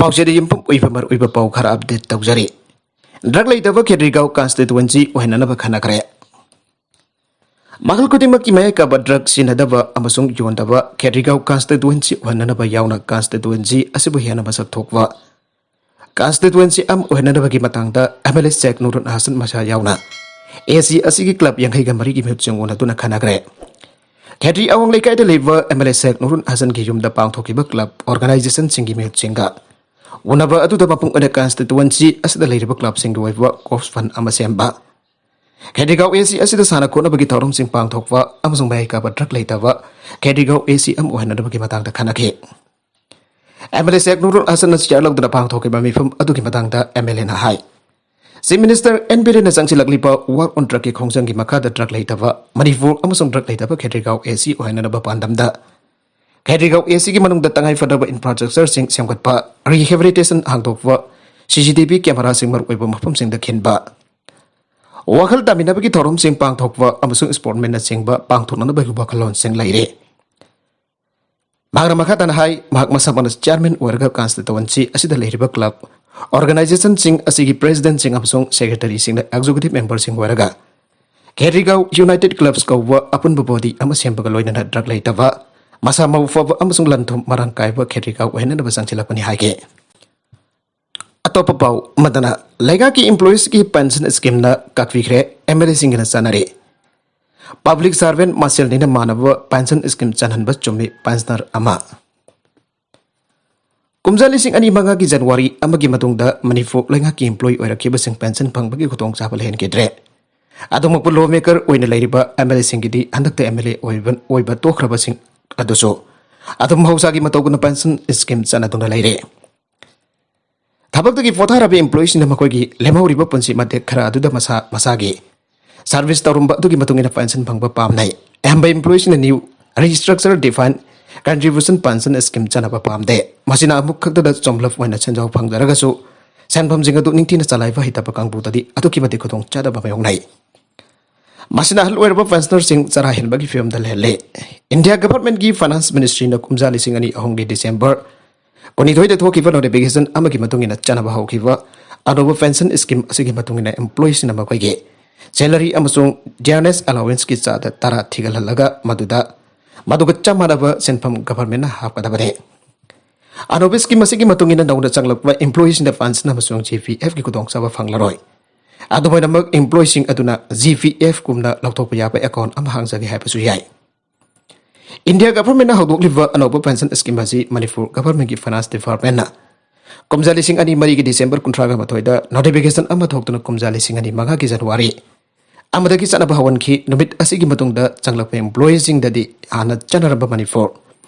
ꯄꯥꯎꯆꯦꯗ ꯌꯨꯝꯐꯝ ꯑꯣꯏꯕ ꯃꯔꯨꯑꯣꯏꯕ ꯄꯥꯎ ꯈꯔ ꯑꯞꯗꯦꯠ ꯇꯧꯖꯔꯤ꯫ ꯗ꯭ꯔꯒ ꯂꯩꯇꯕ ꯈꯦꯇ꯭ꯔꯤꯒꯥꯎ ꯀꯟꯁꯇꯤꯇꯨꯑꯦꯟꯁꯤ ꯑꯣꯏꯍꯟꯅꯅꯕ ꯈꯟꯅꯈ꯭ꯔꯦ꯫ ꯃꯈꯜ ꯈꯨꯗꯤꯡꯃꯛꯀꯤ ꯃꯌꯥꯏ ꯀꯥꯕ ꯗ꯭ꯔꯒ ꯁꯤꯖꯤꯟꯅꯗꯕ ꯑꯃꯁꯨꯡ ꯌꯣꯟꯗꯕ ꯈꯦꯇ꯭ꯔꯤꯒꯥꯎ ꯀꯟꯁꯇꯤꯇꯨꯑꯦꯟꯁꯤ ꯑꯣꯏꯍꯟꯅꯅꯕ ꯌꯥꯎꯅ ꯀꯟꯁꯇꯤꯇꯨꯑꯦꯟꯁꯤ ꯑꯁꯤꯕꯨ ꯍꯦꯟꯅ ꯃꯁꯛ ꯊꯣꯛꯄ ꯀꯟꯁꯇꯤꯇꯨꯑꯦꯟꯁꯤ ꯑꯃ ꯑꯣꯏꯍꯟꯅꯕꯒꯤ ꯃꯇꯥꯡꯗ MLA ꯁꯦꯛ ꯅꯨꯔꯨꯟ ꯍꯁꯟ ꯃꯁꯥ ꯌꯥꯎꯅ AC ꯑꯁꯤꯒꯤ ꯀ꯭ꯂꯕ 53ꯒꯤ ꯃꯤꯍꯨꯠꯁꯤꯡ ꯎꯅꯗꯨꯅ ꯈꯟꯅꯈ꯭ꯔꯦ꯫ ꯈꯦꯇ꯭ꯔꯤ ꯑꯋꯥꯡ ꯂꯩꯀꯥꯏꯗ ꯂꯩꯕ MLA ꯁꯦꯛ ꯅꯨꯔꯨꯟ ꯍꯁꯟꯒꯤ ꯌꯨꯝꯗ ꯄꯥꯡꯊꯣꯛꯈꯤꯕ ꯀ꯭ꯂꯕ ꯑꯣꯔꯒꯅꯥꯏꯖꯦꯁꯟꯁꯤꯡꯒꯤ ꯃꯤꯍꯨꯠꯁꯤꯡꯒ ꯎꯅꯕ ꯑꯗꯨꯗ ꯃꯄꯨꯡ ꯑꯣꯏꯅ ꯀꯟꯁꯇꯤꯇꯨꯑꯦꯟꯁꯤ ꯑꯁꯤꯗ ꯂꯩꯔꯤꯕ ꯀ꯭ꯂꯕꯁꯤꯡꯒꯤ ꯑꯣꯏꯕ ꯀꯣꯔꯞꯁ ꯐꯟ ꯑꯃ ꯁꯦꯝꯕ, ꯈꯦꯇ꯭ꯔꯤꯒꯥꯎ AC ꯑꯁꯤꯗ ꯁꯥꯟꯅ ꯈꯣꯠꯅꯕꯒꯤ ꯊꯧꯔꯝꯁꯤꯡ ꯄꯥꯡꯊꯣꯛꯄ ꯑꯃꯁꯨꯡ ꯃꯌꯥꯏ ꯀꯥꯕ ꯗ꯭ꯔꯒ ꯂꯩꯇꯕ ꯈꯦꯇ꯭ꯔꯤꯒꯥꯎ AC ꯑꯃ ꯑꯣꯏꯍꯟꯅꯕꯒꯤ ꯃꯇꯥꯡꯗ ꯈꯟꯅꯈꯤ꯫ MLA ꯁꯦꯛ ꯅꯨꯔꯨꯟ ꯍꯁꯟꯅ ꯆꯤꯌꯔ ꯂꯧꯗꯨꯅ ꯄꯥꯡꯊꯣꯛꯈꯤꯕ ꯃꯤꯐꯝ ꯑꯗꯨꯒꯤ ꯃꯇꯥꯡꯗ MLAꯅ ꯍꯥꯏ ꯆꯤꯐ ꯃꯤꯅꯤꯁꯇꯔ N Birenꯅ ꯆꯪꯁꯤꯜꯂꯛꯂꯤꯕ ꯋꯥꯔꯛ ꯑꯣꯟ ꯗ꯭ꯔꯒꯀꯤ ꯈꯣꯡꯖꯪꯒꯤ ꯃꯈꯥꯗ ꯗ꯭ꯔꯒ ꯂꯩꯇꯕ ꯃꯅꯤꯄꯨꯔ ꯑꯃꯁꯨꯡ ꯗ꯭ꯔꯒ ꯂꯩꯇꯕ ꯈꯦꯇ꯭ꯔꯤꯒꯥꯎ AC ꯑꯣꯏꯍꯟꯅꯕ ꯄꯥꯟꯗꯝꯗ ꯈꯦꯇ꯭ꯔꯤꯒꯥꯎ ACꯒꯤ ꯃꯅꯨꯡꯗ ꯇꯉꯥꯏꯐꯗꯕ ꯏꯟꯐ꯭ꯔꯥꯁꯇ꯭ꯔꯛꯆꯔꯁꯤꯡ ꯁꯦꯝꯒꯠꯄ, ꯔꯤꯍꯦꯕꯤꯂꯤꯇꯦꯁꯟ ꯍꯥꯡꯗꯣꯛꯄ, CCTV ꯀꯦꯃꯦꯔꯥꯁꯤꯡ ꯃꯔꯨꯑꯣꯏꯕ ꯃꯐꯝꯁꯤꯡꯗ ꯈꯤꯟꯕ, ꯋꯥꯈꯜ ꯇꯥꯃꯤꯟꯅꯕꯒꯤ ꯊꯧꯔꯝꯁꯤꯡ ꯄꯥꯡꯊꯣꯛꯄ ꯑꯃꯁꯨꯡ ꯁ꯭ꯄꯣꯔꯠꯃꯦꯟꯅꯆꯤꯡꯕ ꯄꯥꯡꯊꯣꯛꯅꯅꯕꯒꯤ ꯋꯥꯈꯜꯂꯣꯟꯁꯤꯡ ꯂꯩꯔꯤ꯫ ꯃꯍꯥꯛꯅ ꯃꯈꯥ ꯇꯥꯅ ꯍꯥꯏ ꯃꯍꯥꯛ ꯃꯁꯥꯃꯛꯅ ꯆꯤꯌꯔꯃꯦꯟ ꯑꯣꯏꯔꯒ ꯀꯟꯁꯇꯤꯇꯨꯑꯦꯟꯁꯤ ꯑꯁꯤꯗ ꯂꯩꯔꯤꯕ ꯀ꯭ꯂꯕ ꯑꯣꯔꯒꯅꯥꯏꯖꯦꯁꯟꯁꯤꯡ ꯑꯁꯤꯒꯤ ꯄ꯭ꯔꯦꯁꯤꯗꯦꯟꯠꯁꯤꯡ ꯑꯃꯁꯨꯡ ꯁꯦꯀ꯭ꯔꯦꯇꯔꯤꯁꯤꯡꯅ ꯑꯦꯛꯖꯤꯀ꯭ꯌꯨꯇꯤꯕ ꯃꯦꯝꯕꯔꯁꯤꯡ ꯑꯣꯏꯔꯒ ꯈꯦꯇ꯭ꯔꯤꯒꯥꯎ ꯌꯨꯅꯥꯏꯇꯦꯗ ꯀ꯭ꯂꯕꯁ ꯀꯧꯕ ꯑꯄꯨꯟꯕ ꯕꯣꯗꯤ ꯑꯃ ꯁꯦꯝꯕꯒ ꯂꯣꯏꯅꯅ ꯗ꯭ꯔꯒ ꯂꯩꯇꯕ, ꯃꯁꯥ ꯃꯎ ꯐꯕ ꯑꯃꯁꯨꯡ ꯂꯟ ꯊꯨꯝ ꯃꯔꯥꯡ ꯀꯥꯏꯕ ꯈꯦꯇ꯭ꯔꯤꯒꯥꯎ ꯑꯣꯏꯍꯟꯅꯕ ꯆꯪꯁꯤꯜꯂꯛꯄꯅꯤ ꯍꯥꯏꯈꯤ꯫ ꯑꯇꯣꯞꯄ ꯄꯥꯎ ꯑꯃꯗꯅ ꯂꯩꯉꯥꯛꯀꯤ ꯏꯝꯄ꯭ꯂꯣꯌꯤꯁꯀꯤ ꯄꯦꯟꯁꯟ ꯁ꯭ꯀꯤꯝꯅ ꯀꯛꯄꯤꯈ꯭ꯔꯦ, MLAꯁꯤꯡꯒꯤꯅ ꯆꯠꯅꯔꯤ꯫ ꯄꯕ꯭ꯂꯤꯛ ꯁꯥꯔꯚꯦꯟꯠ ꯃꯁꯦꯜꯅꯤꯅ ꯃꯥꯟꯅꯕ ꯄꯦꯟꯁꯟ ꯁ꯭ꯀꯤꯝ ꯆꯟꯍꯟꯕ ꯆꯨꯝꯃꯤ ꯄꯦꯟꯁꯅꯔ ꯑꯃ꯫ ꯀꯨꯝꯖꯥ 2005ꯒꯤ ꯖꯅꯋꯥꯔꯤ ꯑꯃꯒꯤ ꯃꯇꯨꯡꯗ ꯃꯅꯤꯄꯨꯔ ꯂꯩꯉꯥꯛꯀꯤ ꯏꯝꯄ꯭ꯂꯣꯌꯤ ꯑꯣꯏꯔꯛꯈꯤꯕꯁꯤꯡ ꯄꯦꯟꯁꯟ ꯐꯪꯕꯒꯤ ꯈꯨꯗꯣꯡꯆꯥꯕ ꯂꯩꯍꯟꯈꯤꯗ꯭ꯔꯦ꯫ ꯑꯗꯨꯃꯛꯄꯨ ꯂꯣ ꯃꯦꯀꯔ ꯑꯣꯏꯅ ꯂꯩꯔꯤꯕ MLAꯁꯤꯡꯒꯤꯗꯤ ꯍꯟꯗꯛꯇ MLA ꯑꯣꯏꯕ ꯇꯣꯛꯈ꯭ꯔꯕꯁꯤꯡ ꯑꯗꯨꯁꯨ ꯑꯗꯨꯝ ꯃꯍꯧꯁꯥꯒꯤ ꯃꯇꯧꯒꯨꯝꯅ ꯄꯦꯟꯁꯟ ꯁ꯭ꯀꯤꯝ ꯆꯠꯅꯗꯨꯅ ꯂꯩꯔꯦ꯫ ꯊꯕꯛꯇꯒꯤ ꯄꯣꯊꯥꯔꯕ ꯏꯝꯄ꯭ꯂꯣꯌꯤꯁꯤꯡꯅ ꯃꯈꯣꯏꯒꯤ ꯂꯦꯝꯍꯧꯔꯤꯕ ꯄꯨꯟꯁꯤ ꯃꯇꯦꯛ ꯈꯔ ꯑꯗꯨꯗ ꯃꯁꯥꯒꯤ ꯁꯔꯚꯤꯁ ꯇꯧꯔꯝꯕ ꯑꯗꯨꯒꯤ ꯃꯇꯨꯡꯏꯟꯅ ꯄꯦꯟꯁꯟ ꯐꯪꯕ ꯄꯥꯝꯅꯩ꯫ ꯑꯌꯥꯝꯕ ꯏꯝꯄ꯭ꯂꯣꯌꯤꯁꯤꯡꯅ new restructure defined contribution pension scheme ꯆꯠꯅꯕ ꯄꯥꯝꯗꯦ꯫ ꯃꯁꯤꯅ ꯑꯃꯨꯛ ꯈꯛꯇꯗ ꯆꯣꯝꯂꯞ ꯑꯣꯏꯅ ꯁꯦꯟꯖꯥꯎ ꯐꯪꯖꯔꯒꯁꯨ ꯁꯦꯟꯐꯝꯁꯤꯡ ꯑꯗꯨ ꯅꯤꯡꯊꯤꯅ ꯆꯂꯥꯏꯕ ꯍꯩꯇꯕ ꯀꯥꯡꯕꯨꯗꯗꯤ ꯑꯗꯨꯛꯀꯤ ꯃꯇꯤꯛ ꯈꯨꯗꯣꯡꯆꯥꯗꯕ ꯃꯥꯌꯣꯛꯅꯩ꯫ ꯃꯁꯤꯅ ꯑꯍꯜ ꯑꯣꯏꯔꯕ ꯄꯦꯟꯁꯅꯔꯁꯤꯡ ꯆꯔꯥ ꯍꯦꯟꯕꯒꯤ ꯐꯤꯚꯝꯗ ꯂꯩꯍꯜꯂꯦ꯫ ꯏꯟꯗꯤꯌꯥ ꯒꯚꯔꯟꯃꯦꯟꯠꯀꯤ ꯐꯥꯏꯅꯥꯟꯁ ꯃꯤꯅꯤꯁꯇ꯭ꯔꯤꯅ ꯀꯨꯝꯖꯥ 2002ꯒꯤ ꯗꯤꯁꯦꯝꯕꯔ 12ꯗ ꯊꯣꯛꯈꯤꯕ ꯅꯣꯇꯤꯐꯤꯀꯦꯁꯟ ꯑꯃꯒꯤ ꯃꯇꯨꯡꯏꯟꯅ ꯆꯠꯅꯕ ꯍꯧꯈꯤꯕ ꯑꯅꯧꯕ ꯄꯦꯟꯁꯟ ꯁ꯭ꯀꯤꯝ ꯑꯁꯤꯒꯤ ꯃꯇꯨꯡꯏꯟꯅ ꯏꯝꯄ꯭ꯂꯣꯌꯤꯁꯤꯡꯅ ꯃꯈꯣꯏꯒꯤ ꯁꯦꯂꯔꯤ ꯑꯃꯁꯨꯡ ꯗꯤꯌꯔꯅꯦꯁ ꯑꯦꯂꯥꯎꯋꯦꯟꯁꯀꯤ ꯆꯥꯗ 10 ꯊꯤꯒꯠꯍꯜꯂꯒ ꯃꯗꯨꯒ ꯆꯞ ꯃꯥꯟꯅꯕ ꯁꯦꯟꯐꯝ ꯒꯚꯔꯟꯃꯦꯟꯠꯅ ꯍꯥꯞꯀꯗꯕꯅꯤ꯫ ꯑꯅꯧꯕ ꯁ꯭ꯀꯤꯝ ꯑꯁꯤꯒꯤ ꯃꯇꯨꯡꯏꯟꯅ ꯅꯧꯅ ꯆꯪꯂꯛꯄ ꯏꯝꯄ꯭ꯂꯣꯌꯤꯁꯤꯡꯅ ꯄꯦꯟꯁꯟ ꯑꯃꯁꯨꯡ GPFꯒꯤ ꯈꯨꯗꯣꯡꯆꯥꯕ ꯐꯪꯂꯔꯣꯏ꯫ ꯑꯗꯨꯃꯥꯏꯅꯃꯛ ꯏꯝꯄ꯭ꯂꯣꯌꯤꯁꯤꯡ ꯑꯗꯨꯅ GPF ꯀꯨꯝꯅ ꯂꯧꯊꯣꯛꯄ ꯌꯥꯕ ꯑꯦꯀꯥꯎꯟꯠ ꯑꯃ ꯍꯥꯡꯖꯒꯦ ꯍꯥꯏꯕꯁꯨ ꯌꯥꯏ꯫ ꯏꯟꯗꯤꯌꯥ ꯒꯚꯔꯟꯃꯦꯟꯠꯅ ꯍꯧꯗꯣꯛꯂꯤꯕ ꯑꯅꯧꯕ ꯄꯦꯟꯁꯟ ꯁ꯭ꯀꯤꯝ ꯑꯁꯤ ꯃꯅꯤꯄꯨꯔ ꯒꯚꯔꯟꯃꯦꯟꯠꯀꯤ ꯐꯥꯏꯅꯥꯟꯁ ꯗꯤꯄꯥꯔꯠꯃꯦꯟꯠꯅ ꯀꯨꯝꯖꯥ 2002ꯒꯤ ꯗꯤꯁꯦꯝꯕꯔ 31ꯗ ꯅꯣꯇꯤꯐꯤꯀꯦꯁꯟ ꯑꯃ ꯊꯣꯛꯇꯨꯅ ꯀꯨꯝꯖꯥ 2005ꯒꯤ ꯖꯅꯋꯥꯔꯤ ꯑꯃꯗꯒꯤ ꯆꯠꯅꯕ ꯍꯧꯍꯟꯈꯤ꯫ ꯅꯨꯃꯤꯠ ꯑꯁꯤꯒꯤ ꯃꯇꯨꯡꯗ ꯆꯪꯂꯛꯄ ꯏꯝꯄ꯭ꯂꯣꯌꯤꯁꯤꯡꯗꯗꯤ ꯍꯥꯟꯅ ꯆꯠꯅꯔꯝꯕ Manipur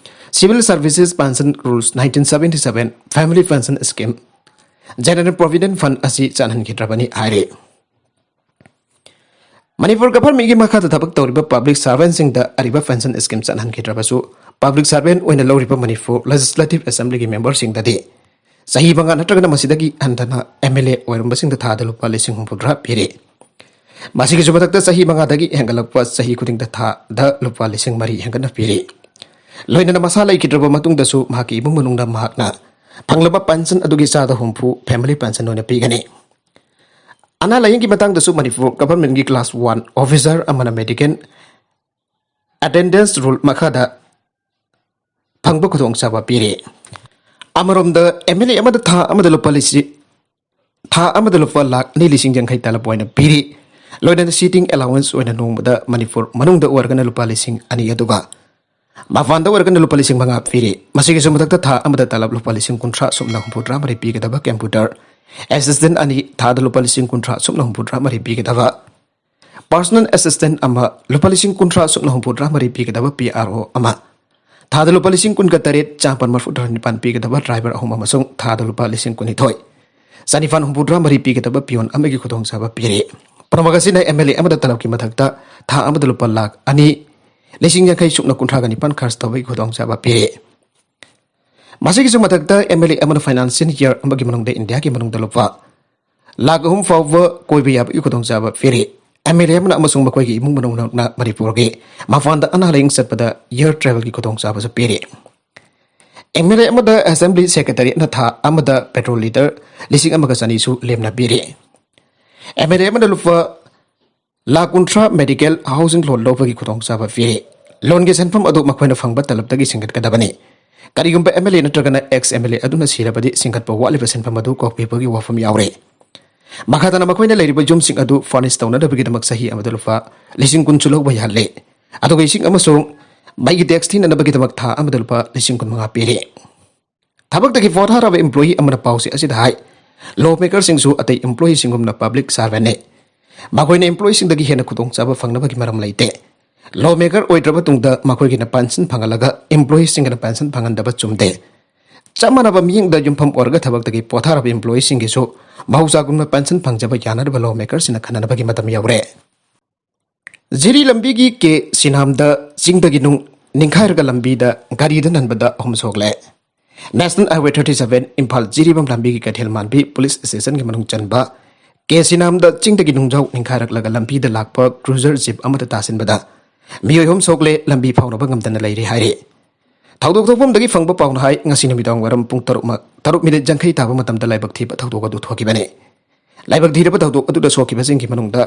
civil services pension rules 1977, family pension scheme, general provident fund ꯑꯁꯤ ꯆꯠꯍꯟꯈꯤꯗ꯭ꯔꯕꯅꯤ ꯍꯥꯏꯔꯤ꯫ ꯃꯅꯤꯄꯨꯔ ꯒꯚꯔꯟꯃꯦꯟꯠꯀꯤ ꯃꯈꯥꯗ ꯊꯕꯛ ꯇꯧꯔꯤꯕ ꯄꯕ꯭ꯂꯤꯛ ꯁꯥꯔꯚꯦꯟꯠꯁꯤꯡꯗ ꯑꯔꯤꯕ ꯄꯦꯟꯁꯟ ꯁ꯭ꯀꯤꯝ ꯆꯠꯍꯟꯈꯤꯗ꯭ꯔꯕꯁꯨ ꯄꯕ꯭ꯂꯤꯛ ꯁꯥꯔꯚꯦꯟꯠ ꯑꯣꯏꯅ ꯂꯧꯔꯤꯕ ꯃꯅꯤꯄꯨꯔ ꯂꯦꯖꯤꯁꯂꯦꯇꯤꯚ ꯑꯦꯁꯦꯝꯕ꯭ꯂꯤꯒꯤ ꯃꯦꯝꯕꯔꯁꯤꯡꯗꯗꯤ ꯆꯍꯤ 5 ꯅꯠꯇ꯭ꯔꯒꯅ ꯃꯁꯤꯗꯒꯤ ꯍꯟꯊꯅ MLA ꯑꯣꯏꯔꯝꯕꯁꯤꯡꯗ ꯊꯥꯗ ꯂꯨꯄꯥ 60,000 ꯄꯤꯔꯤ꯫ ꯃꯁꯤꯒꯤꯁꯨ ꯃꯊꯛꯇ ꯆꯍꯤ 5ꯗꯒꯤ ꯍꯦꯟꯒꯠꯂꯛꯄ ꯆꯍꯤ ꯈꯨꯗꯤꯡꯗ ꯊꯥꯗ ꯂꯨꯄꯥ 4,000 ꯍꯦꯟꯒꯠꯅ ꯄꯤꯔꯤ꯫ ꯂꯣꯏꯅꯅ ꯃꯁꯥ ꯂꯩꯈꯤꯗ꯭ꯔꯕ ꯃꯇꯨꯡꯗꯁꯨ ꯃꯍꯥꯛꯀꯤ ꯏꯃꯨꯡ ꯃꯅꯨꯡꯅ ꯃꯍꯥꯛꯅ ꯐꯪꯂꯕ ꯄꯦꯟꯁꯟ ꯑꯗꯨꯒꯤ ꯆꯥꯗ 70 ꯐꯦꯃꯤꯂꯤ ꯄꯦꯟꯁꯟ ꯑꯣꯏꯅ ꯄꯤꯒꯅꯤ꯫ ꯑꯅꯥ ꯂꯥꯌꯦꯡꯒꯤ ꯃꯇꯥꯡꯗꯁꯨ ꯃꯅꯤꯄꯨꯔ ꯒꯚꯔꯟꯃꯦꯟꯠꯀꯤ ꯀ꯭ꯂꯥꯁ 1 ꯑꯣꯐꯤꯁꯔ ꯑꯃꯅ ꯃꯦꯗꯤꯀꯦꯜ ꯑꯦꯇꯦꯟꯗꯦꯟꯁ ꯔꯨꯜ ꯃꯈꯥꯗ ꯐꯪꯕ ꯈꯨꯗꯣꯡꯆꯥꯕ ꯄꯤꯔꯤ꯫ ꯑꯃꯔꯣꯝꯗ MLA ꯑꯃꯗ ꯊꯥ ꯑꯃꯗ ꯂꯨꯄꯥ 2,50,000 ꯇꯂꯕ ꯑꯣꯏꯅ ꯄꯤꯔꯤ꯫ ꯂꯣꯏꯅꯅ ꯁꯤꯇꯤꯡ ꯑꯦꯂꯥꯎꯋꯦꯟꯁ ꯑꯣꯏꯅ ꯅꯣꯡꯃꯗ ꯃꯅꯤꯄꯨꯔ ꯃꯅꯨꯡꯗ ꯑꯣꯏꯔꯒꯅ ꯂꯨꯄꯥ 2,000 ꯑꯗꯨꯒ ꯃꯄꯥꯟꯗ ꯑꯣꯏꯔꯒꯅ ꯂꯨꯄꯥ 5,000 ꯄꯤꯔꯤ꯫ ꯃꯁꯤꯒꯤꯁꯨ ꯃꯊꯛꯇ ꯊꯥ ꯑꯃꯗ ꯇꯂꯕ ꯂꯨꯄꯥ 60,000 ꯄꯤꯒꯗꯕ ꯀꯝꯄ꯭ꯌꯨꯇꯔ ꯑꯦꯁꯤꯁꯇꯦꯟꯠ 2 ꯊꯥꯗ ꯂꯨꯄꯥ 60,000 ꯄꯤꯒꯗꯕ, ꯄꯔꯁꯣꯅꯦꯜ ꯑꯦꯁꯤꯁꯇꯦꯟꯠ ꯑꯃ ꯂꯨꯄꯥ 60,000 ꯄꯤꯒꯗꯕ PRO ꯑꯃ, ꯊꯥꯗ ꯂꯨꯄꯥ 18,939 ꯄꯤꯒꯗꯕ ꯗ꯭ꯔꯥꯏꯚꯔ 3 ꯑꯃꯁꯨꯡ ꯊꯥꯗ ꯂꯨꯄꯥ 19,963 ꯄꯤꯒꯗꯕ ꯄꯤꯌꯣꯟ ꯑꯃꯒꯤ ꯈꯨꯗꯣꯡꯆꯥꯕ ꯄꯤꯔꯤ꯫ ꯄꯨꯝꯅꯃꯛ ꯑꯁꯤꯅ MLA ꯑꯃꯗ ꯇꯂꯕꯀꯤ ꯃꯊꯛꯇ ꯊꯥ ꯑꯃꯗ ꯂꯨꯄꯥ 2,50,69 ꯈꯔꯆ ꯇꯧꯕꯒꯤ ꯈꯨꯗꯣꯡꯆꯥꯕ ꯄꯤꯔꯤ꯫ ꯃꯁꯤꯒꯤꯁꯨ ꯃꯊꯛꯇ MLA ꯑꯃꯅ ꯐꯥꯏꯅꯥꯟꯁꯤꯌꯦꯜ ꯏꯌꯔ ꯑꯃꯒꯤ ꯃꯅꯨꯡꯗ ꯏꯟꯗꯤꯌꯥꯒꯤ ꯃꯅꯨꯡꯗ ꯂꯨꯄꯥ 3,00,000 ꯐꯥꯎꯕ ꯀꯣꯏꯕ ꯌꯥꯕꯒꯤ ꯈꯨꯗꯣꯡꯆꯥꯕ ꯄꯤꯔꯤ꯫ MLA ꯑꯃꯅ ꯑꯃꯁꯨꯡ ꯃꯈꯣꯏꯒꯤ ꯏꯃꯨꯡ ꯃꯅꯨꯡꯅ ꯃꯅꯤꯄꯨꯔꯒꯤ ꯃꯄꯥꯟꯗ ꯑꯅꯥ ꯂꯥꯌꯦꯡ ꯆꯠꯄꯗ ꯏꯌꯔ ꯇ꯭ꯔꯥꯚꯦꯜꯒꯤ ꯈꯨꯗꯣꯡꯆꯥꯕꯁꯨ ꯄꯤꯔꯤ꯫ MLA amada Assembly Secretary na tha amada petrol liter lising amaga sani su lemna biri. MLA amada lupa lakuntra medical housing loan lobagi kutong saba firi. Loan ge senfam adu makhoina phangba talab tagi singkat kadabani. Karigumba MLA natragana ex MLA aduna sirabadi singkat pa wali senfam adu kokpi bagi wafam yaure. Makhatana makhoina leiriba jum sing adu furnish tawna dabagi damak sahi amada lupa lising kunchulo bayalle. Adu ge sing amasung Baigi textin na bagi tamak tha amadal pa lising kun mga piri. Tabak taki forha rawa employee amana pausi asid hai. Lawmaker sing su atay employee singum na public servant ne. Makoy na employee sing dagi hena kutong saba fang na bagi maram laite. Lawmaker oy draba tungda makoy gina pension pangalaga employee sing gina pension pangan dapat cumde. Sama na ba miyeng da jumpam orga tabak taki forha rawa employee sing giso mahusa gumna pension pangjaba yana da lawmaker sinakana na bagi matam yaure. Jiri lambi gi ke sinam da jingdagi nung ningkhair ga lambi da gari da nanbada hom sogle. National Highway 37 Impal jiri bam lambi gi kathel manbi police station gi manung chanba ke sinam da jingdagi nung jau ningkhairak laga lambi da lakpa cruiser jeep amata tasin bada miyoi hom sogle lambi phawna ba ngamdana leiri haire. Thaudok thopom dagi phangba pauna hai ngasi namidang waram pung 3 minute jangkhai taba matam da laibak thiba thaudok adu thoki bane. Laibak dhira ba thaudok adu da soki ba jingki manung da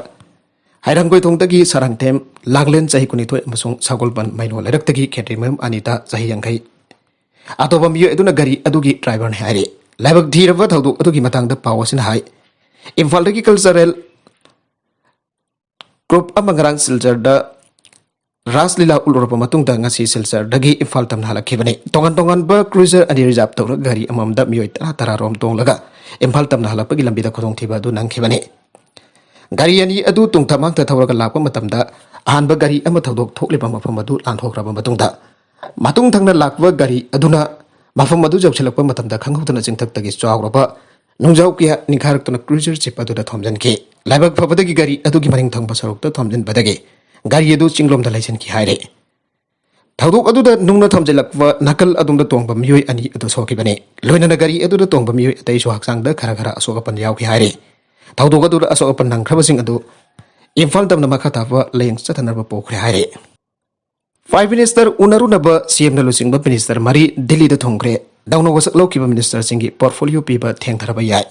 Hairangkoi thongtagi sarangtem laglen chahi kunithoi amasung sagolban maino lairakhtagi khetrimam anita chahi yangkhai atoba miyo eduna gari adugi driver ne haire laibak dhiraba thaudok adugi matangda pawasin hai imphaldagi cultural group amangrang silchar da raslila ulurapa matungda ngasi silchar dagi imphal tamna halakhibane tongan ba cruiser ani reserve tawra gari amamda miyoi tara rom tonglaga imphal tamna halapagi lambida khotong thiba du nangkhibane Gari ani adu tung tamang ta thawraga lakpa matamda ahanba gari ama thaudok thokliba mafam adu lanthokraba matungda matung thangna lakwa gari aduna mafam adu jawchelakpa matamda khanghautana jingthaktagi chawraba nungjau kya ningkharakna cruiser chip adu da thomjanki laibak phabadagi gari adugi maring thangba sarukta thomjan badagi gari adu chinglomda laichen ki haire thaudok adu da nungna thomjelakwa nakal adumda tongba miyoi ani adu sokibane loinana gari adu da tongba miyoi atai so haksangda khara asokapan yaw ki haire Thaudok adu da asokapan nangkhrabasing adu imphal tamna makha taba leng chathanarba pokhre haire. Five Minister unarunaba CM na lusingba Minister Mari Delhi da thongkre dawna wasak lawkiba Minister singi portfolio piba thengtharaba yai.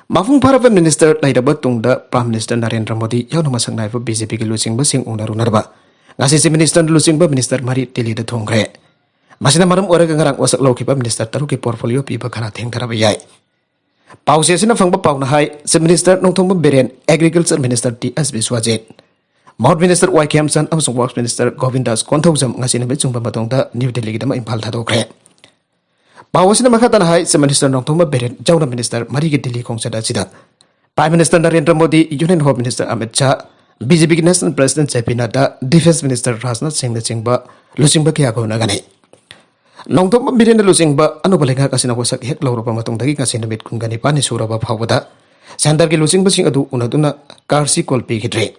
Mafung pharaba Minister lairaba tungda Prime Minister Narendra Modi yauna masangnaiba BJP ki lusingba sing unarunarba ngasi Minister lusingba Minister Mari Delhi da thongkre masina maram oraga ngarang wasak lawkiba Minister taruki portfolio piba khara thengtharaba yai. Pausi asina fangba pauna hai Chief Minister Nongthongba Beren Agriculture Minister T.S. Biswajit Maut Minister Y. Kemsan amasung Works Minister Govindas Konthaujam ngasi nabe chungba matongda New Delhi gidama Imphal thadokre Pausina makhatana hai Chief Minister Nongthongba Beren Jauna Minister Marigi Delhi khongchada sida Prime Minister Narendra Modi Union Home Minister Amit Shah BJP National President JP Nadda Defense Minister Rajnath Singh chingba lusingba kya ko nagani Nongthongba Beren lusingba anubalenga kasina wasak hek lawraba matongdagi kasina mit kungani pani suraba phawada Center ki lusingba sing adu unaduna karsi kolpi gidre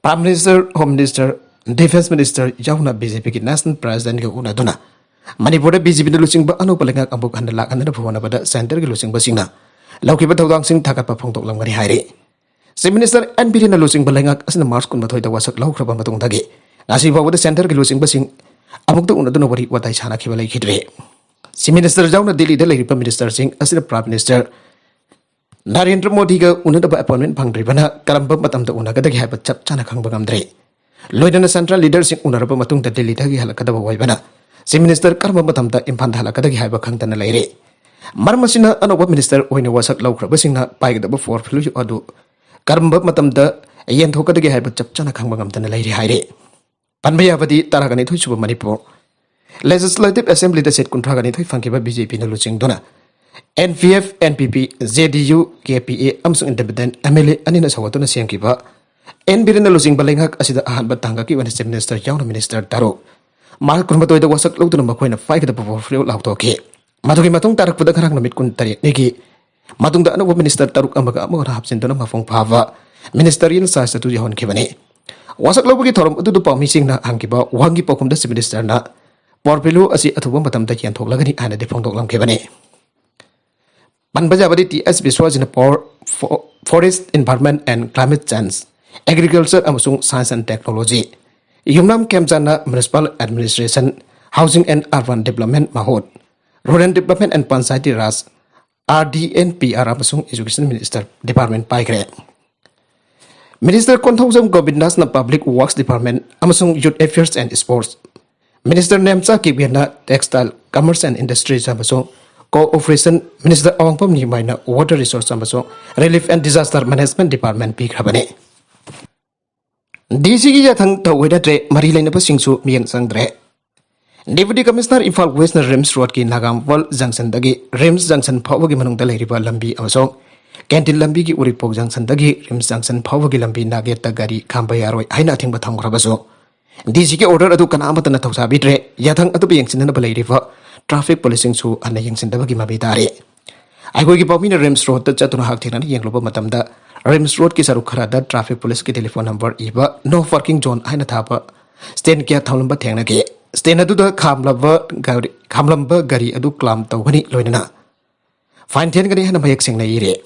Prime Minister Home Minister Defense Minister Jauna BJP ki National President ki unaduna Manipur BJP na lusingba anubalenga ambuk handala kanada bhawana bada center ki lusingba singna laukiba thawdang sing thakat pa phongtok lamgani haire Chief Minister NPD na lusingba lenga asina March kun mathoi da wasak lawkraba matongdagi ngasi phawada center ki lusingba sing amukta unaduna wari watai chana khiba lai khidre Chief Minister Jauna Delhi da leiripa Minister Singh asina Prime Minister Narendra Modi ga unadaba appointment phangdribana karamba matamda unagadagi haiba chap chana khangba ngamdre loidana central leadership unaraba matungda Delhi dagi halakadaba waibana Chief Minister karamba matamda Imphal halakadagi haiba khangtana leire marmasina anoba minister oina wasak lawkraba singna paigadaba portfolio adu karamba matamda yenthokadagi haiba chap chana khangba ngamtana leire haire Panbayabadi Taragani Thuchuba Manipur Legislative Assembly the Set Kuntragani Thu Funkiba BJP na Luching Dona NPF NPP ZDU KPA Amsung Independent MLA Anina Sawatuna Siangkiba NBN Luching Balingak Asida Ahan Batanga ki Chief Minister Yauna Minister Taro Mal Kurmato the Wasak Lutuna Makoina fight the portfolio Lautoki Matuki Matung Tarak Puda Karang Namit Kuntari Niki Matung the Anu Minister Taruk Amaga Amora Hapsintona Mafung Pava Ministerial Sasa to Yahon Kibane Wasak lawagi thorom adu pa mising na angkiba wangi pokum da Chief Minister na porpelu asi athuba matam da kian thoklagani ana de phongdok lam kebane Panbajabadi T.S. Biswajit na Forest Environment and Climate Change Agriculture amasung Science and Technology Yumnam Kemchana Municipal Administration Housing and Urban Development Mahot, Rural Development and Panchayati Raj, RDNPR amasung Education Minister Department paikre. Minister Konthongzam Gobindas na Public Works Department amasung Youth Affairs and Sports. Minister Nemcha Kibiana Textile, Commerce and Industries amasung Co-Operation Minister Awangpam Nimay na Water Resource amasung Relief and Disaster Management Department pikrabane. DC gi yathang taweda tre mari laina pa singsu miyang sangdre. Deputy Commissioner Imphal West na Rims Road ki Nagamwal Junction dagi Rims Junction phawagi manungda leiriba lambi amasong Canteen lambi ki Uripok Junction dagi Rims Junction phawagi lambi naget ta gari khamba yaroi haina thingba thamgrabaso DC ki order adu kana amata na thausabitre yathang atu yengsin na leiriba traffic policing su ana yengsin dabagi mabitare aigoi ki pawmina Rims Road ta chatuna hak thina yengloba matamda Rims Road ki saruk kharada traffic police ki telephone number iba no parking zone haina thapa stand kya thaulamba thengna ke Stain adu da khamlamba gari adu klam tawani loinana. Fine ten gari hana mayak sing na ire.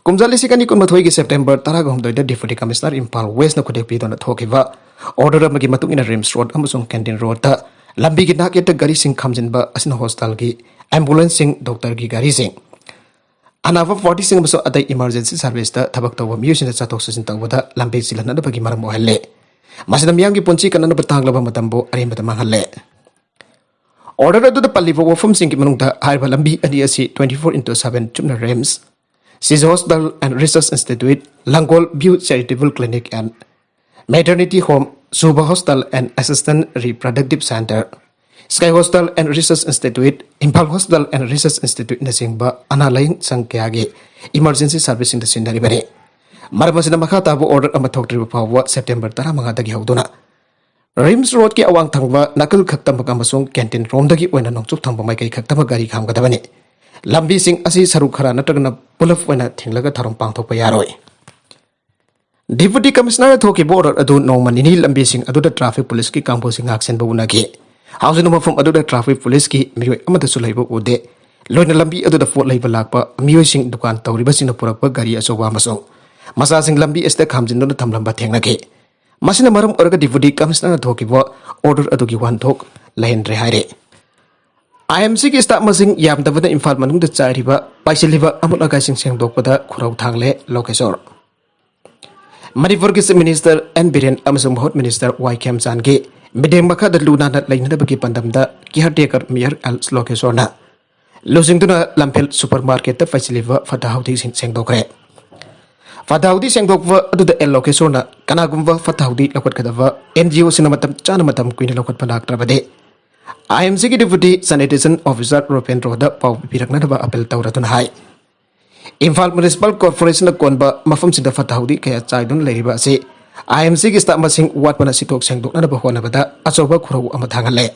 Kumjali sikani kun mathoi ki September taragom doida Deputy Commissioner Imphal West na kudek pi dona thokiba order magi matung ina Rims Road amusung Canteen Road ta lambi ki nak eta gari sing khamjinba asina hostel ki ambulance sing doctor ki gari sing anava 40 sing baso adai emergency service ta thabak tawa musin chatok sasin tawada lambi silana da bagi maram ohalle Masina miyang ki punchi kanana batang laba matambo ari matamanghalle. Order adu da palliva wafum sing ki manungta harba lambi ani asi 24/7 chumna Rims, Sis Hospital and Research Institute, Langol View Charitable Clinic and Maternity Home, Suba Hostel and Assistant Reproductive Center, Sky Hostel and Research Institute, Imphal Hostel and Research Institute na singba analaing sangkyage emergency servicing the sindari bare. Maramasina makatabu order amatok tribu pawa September tara mga dagi hauduna. Rims Road ki awang thangba nakal khaktam bakamasung Canteen Room dagi wena nongchuk thangba mai kai khaktam gari kham gadabani. Lambi sing asi saru khara natagna pulaf wena thinglaga tharong pangthok pa yaroi. Deputy Commissioner thoki border adu nongmanini lambi sing adu da traffic police ki kampo sing action buna ki. Housing from adu da traffic police ki miyo amata sulaibo ude. Loina lambi adu da fort laiba lakpa miyo sing dukan tawriba sing purakpa gari asowa masong. Masa sing lambi este khamjin do tham lamba thengna ke masina maram orga Deputy Commissioner thoki bo order adu ki wan thok lain re haire IMC ki staff masing yam dabana Imphal manung da chariba paisiliba amuna ga sing seng dokpada khurau thangle lokesor Manipur ki Minister N Biren amasung Bahut Minister Y Kem Chan ge mideng makha da luna na lain da bagi pandamda ki hartekar Mayor Al Lokesor na losing tuna lampel supermarket ta paisiliba fatahudi seng dokre Fatahudi sengdokwa adu da allocation na kanagumwa fatahudi lakwat kadava NGO sinamatam chana matam kuina lakwat panak trabade IMC ki Deputy Sanitation Officer Rupen Roda pau pirakna da apel tawratun hai Imphal Municipal Corporation na konba mafam sinda fatahudi kaya chaidun leiriba se IMC ki staff masing wat pana sitok sengdok na ba hona bada achoba khurau amathangale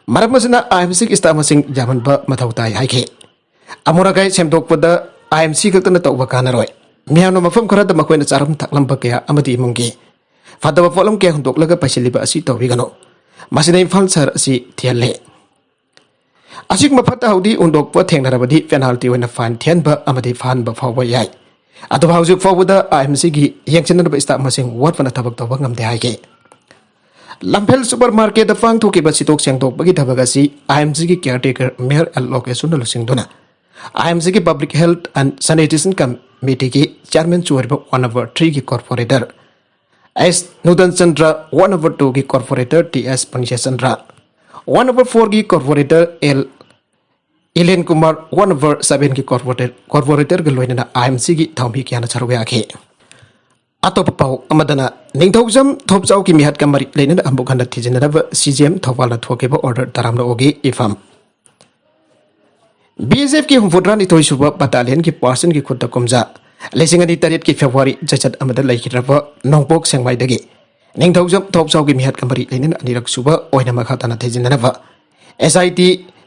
maramasina IMC ki staff masing jaman ba mathautai haike amuragai semdokpada IMC kakta na tawba kanaroi Miyano mafam khara da makoina charam thaklam ba kaya amadi mungi fadaba polom ke hundok laga pasiliba asi tawbi gano masina Imphal sar asi thialle asik mafata haudi undok po thengnarabadi penalty wena fan thian ba amadi fan ba fawba yai adu haujuk fawda IMC gi yengchinna ba sta masing wat pana tabak tawba ngamde haike Lampel supermarket da fang thoki ba sitok sengtok bagi thabaga si IMC gi caretaker Mayor allocation na lusing dona IMC ki Public Health and Sanitation Committee ki Chairman Chuariba 1/3 ki Corporator S. Nudan Chandra 1/2 ki Corporator T.S. Panisha Chandra 1/4 ki Corporator L. Ilen Kumar 1/7 ki Corporator Galoina na IMC ki Thambi ki ana charuga ke Atop pau amadana ningthaujam thopchau ki mihat kamari leina ambuk handa thijina ba CGM thawal na thokeba order taramna ogi ifam BSF की हुफुद्रा निथोई सुबा battalion की person की खुद कुमजा लेसिंगनी तरेट की February जचत अमद लैखिरब नोंपोक सेंगमाइदगी Ningthoujam थौपसाव की मिहात कमरी Lennon अनिरक सुबा ओइना मखाताना थेजिननबा SIT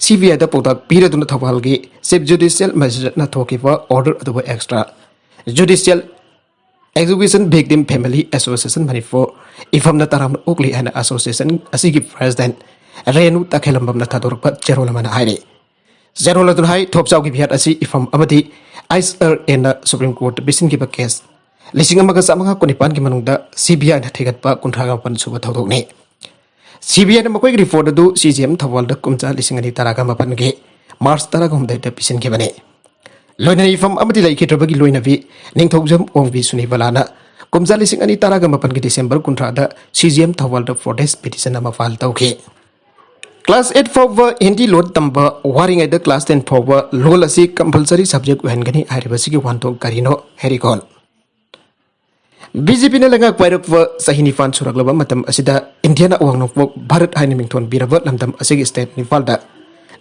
CBI दा पोता पीरदुना थौबाल की चीफ जुडिशियल मजिस्ट्रेट ना थोकिबा ऑर्डर अदुबा extra judicial Exhibition Victim Family Association Manipur ifam na taram ukli ana association asigi president Renu Takhelambam na thadorpa Jerolamana haire Zeroladun hai thopchau ki bihat asi ifam amati ISRA na Supreme Court bisin ki ba case lising amaga samanga kunipan ki manungda CBI na thigatpa kunthraga pan suba thodokni CBN मकोई report अदु CGM थवल कुमचा लिसिंग अनि तरागा मपन गे मार्च तरागा हुमदै पिसिन के बने लोइना इफम अमति लाइखित्रबगी लोइनबी निंथौजम ओंबी सुनिबलाना कुमचा लिसिंग अनि तरागा मपन गे डिसेंबर कुंट्रादा CGM थवल प्रोटेस्ट पिटिशन अमा फाइल तौखे क्लास 8 फाउब हिंदी लोन तंबा वारिंग द क्लास 10 फाउब लोल असि कंपलसरी सब्जेक्ट वहनगनी हाइरबसिगी वांतो करिनो हेरिकॉन BJP ने लगा क्वाइरक व सही निफान सुरगलबा मतम असिदा इंडियन अवांगनोक भारत हाइनि मिंथोन बिरब लमदम असिगी स्टेट निफालदा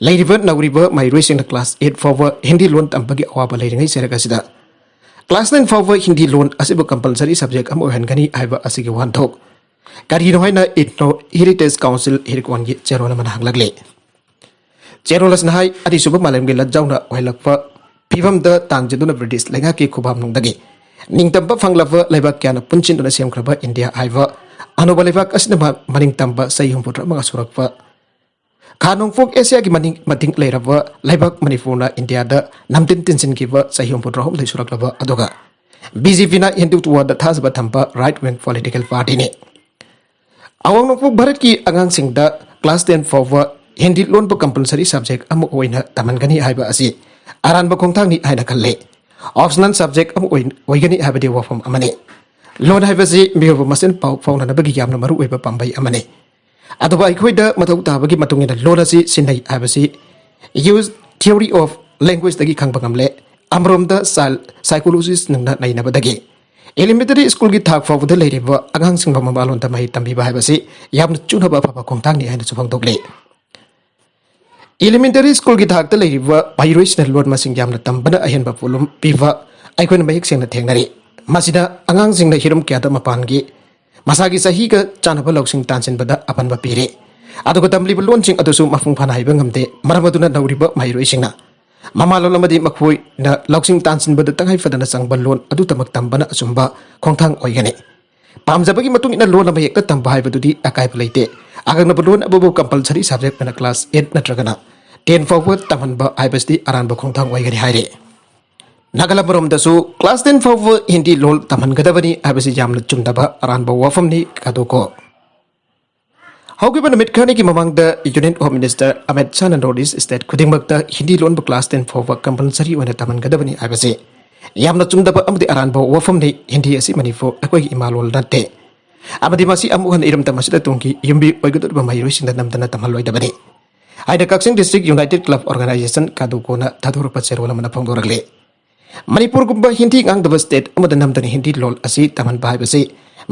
लाइरिब नवरिब माइरोइसिंग क्लास 8 फाउब हिंदी लोन तंबगी अवाबा लेरिंगै सेरग असिदा class 9 फाउब Hindi loan असिबो compulsory subject अम वहनगनी हाइबा असिगी वांथोक करिनो हाइना इथनो हेरिटेज काउंसिल हेरिकॉन गी चेरोल मन हांगलगले चेरोलस नहाई अदिसुब मालमगे लज्जाउना वहलकपा फिवम द तांगजदुना ब्रिटिश लेंगा के खुबाम नुंगदगे निंगतंब फंगलब लेबाक क्यान पुनचिन सेमख्रब इंडिया हाइब अनोब लेबाक असना मनिंगतंब सहीहुमपुत्र मगा सुरकप खानोंगफोक एशिया की मतिंग लेरब लेबाक मणिपुरना इंडिया द नमतिन तिनसिन किब सहीहुमपुत्र हम ले सुरकलब अदोगा BJP ना हिंदुत्व द थाजब थंब राइट विंग पॉलिटिकल पार्टी ने अवांगनोंगफोक भारत की अगांगसिंग द क्लास 10 फाउब हिंदी लोन ब कंपलसरी सब्जेक्ट अम ओइना तमनगनी हाइब असि अरानब खोंगथांगनी हाइना खल्ले ऑप्शनल सब्जेक्ट अम ओइगनी हाइबदि वफम अमने लोन हाइबसि मिहोब मसेन पाउ फाउननबगी यामना मरु ओइब पांबै अमने अदुबा अखोइद मथौ ताबगी मतुंगिना लोन असि सिनै हाइबसि यूज थ्योरी ऑफ लैंग्वेज दगी खंगबंगमले अमरोम द साइकोलॉजिस्ट नंगना नैनबदगी एलिमेंटरी स्कूल की थाक फाउद लेरिब अगांग सिंग ममालोन त महि तंबी हाइबसि यामना चुनबा फबा खोंगथांगनी हाइना सुफंगदोगले एलिमेंटरी स्कूल की थाक लेरिब बाइरोइसनल लोन मसिंग यामना तंबना अहेनबा पोलुम पिवा आइकोन मयक सेंगना थेंगनरी मसिदा अगांग सिंगना हिरम क्यादा मपानगी मसागी सही का चानब लौसिंग तानसिनबदा अपनबा पिरे अदुग तंबलिब लोन सिंग अदुसु मफुंग फाना हाइबा ngamde मरमदुना नौरिब माइरोइसिंगना ममालोन अमदि मखोइ ना लौसिंग तानसिनबदा तंगाइ फदना संगबा लोन अदु तमक तंबना असुंबा खोंगथांग ओइगने पामजबगी मतुंग इना लोन अमा हेक्ता तंबा हाइबदुदि अकाइब लेते अगंगब लोन अबो कंपलसरी सब्जेक्ट ना क्लास 8 नत्रगना 10 फाउब तमनबा हाइबसदि अरानब खोंगथांग ओइगने हाइरे नागालमरोम दसु क्लास 10 फाउब हिंदी लोन तमनगदबनी हाइबसि यामना चुमदबा अरानब वफमनि कादोको हौगिबन मिट खरने की ममांग द union home minister Amit Shah north east state खुदिंगमक्ता हिंदी लोन क्लास 10 फाउब कंपलसरी ओइना तमनगदबनी हाइबसि यामना चुमदबा अमदि अरानब वफमनि हिंदी असि मणिपुर अखोइ इमालोल नते अमदि मसि अमुहन इरम तमसिदा तुंगी युम्बी ओइगदुबा माइरोइसिंदा नमदना तमहलोइदबनी आइदा Kakching district united club organisation कादुकोना थादोरप चेरोल मन फंगदोरगले मणिपुर गुम्बा हिंदी गांगदब स्टेट अमदा नमदनी हिंदी लोल असि तमनबा हाइबसि